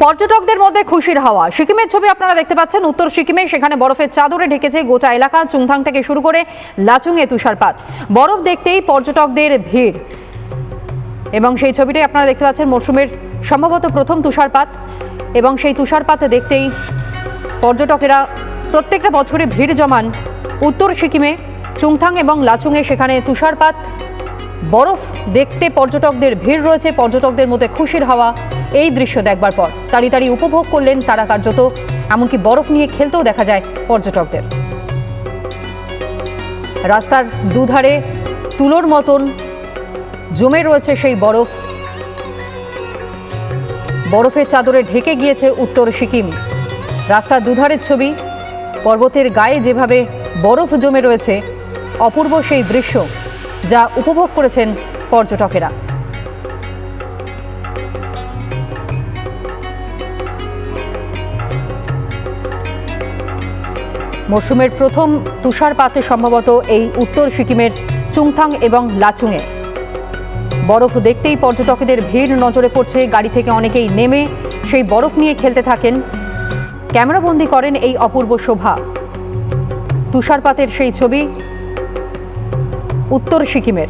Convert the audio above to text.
পর্যটকদের মধ্যে খুশির হাওয়া। সিকিমের ছবি আপনারা দেখতে পাচ্ছেন। উত্তর সিকিমে সেখানে বরফের চাদরে ঢেকেছে গোটা এলাকা। চুংথাং থেকে শুরু করে লাচুংয়ে তুষারপাত। বরফ দেখতেই পর্যটকদের ভিড় এবং সেই ছবিটাই আপনারা দেখতে পাচ্ছেন। মরশুমের সম্ভবত প্রথম তুষারপাত এবং সেই তুষারপাত দেখতেই পর্যটকেরা প্রত্যেকটা বছরে ভিড় জমান উত্তর সিকিমে চুংথাং এবং লাচুংয়ে। সেখানে তুষারপাত, বরফ দেখতে পর্যটকদের ভিড় রয়েছে। পর্যটকদের মধ্যে খুশির হাওয়া। এই দৃশ্য দেখবার পর তাড়ি উপভোগ করলেন তারা কার্যত। এমনকি বরফ নিয়ে খেলতেও দেখা যায় পর্যটকদের। রাস্তার দুধারে তুলোর মতন জমে রয়েছে সেই বরফ। বরফের চাদরে ঢেকে গিয়েছে উত্তর সিকিম। রাস্তার দুধারের ছবি, পর্বতের গায়ে যেভাবে বরফ জমে রয়েছে, অপূর্ব সেই দৃশ্য যা উপভোগ করেছেন পর্যটকেরা। মরশুমের প্রথম তুষারপাতে সম্ভবত এই উত্তর সিকিমের চুংথাং এবং লাচুংয়ে। বরফ দেখতেই পর্যটকদের ভিড় নজরে পড়ছে। গাড়ি থেকে অনেকেই নেমে সেই বরফ নিয়ে খেলতে থাকেন। ক্যামেরাবন্দি করেন এই অপূর্ব শোভা। তুষারপাতের সেই ছবি উত্তর সিকিমের।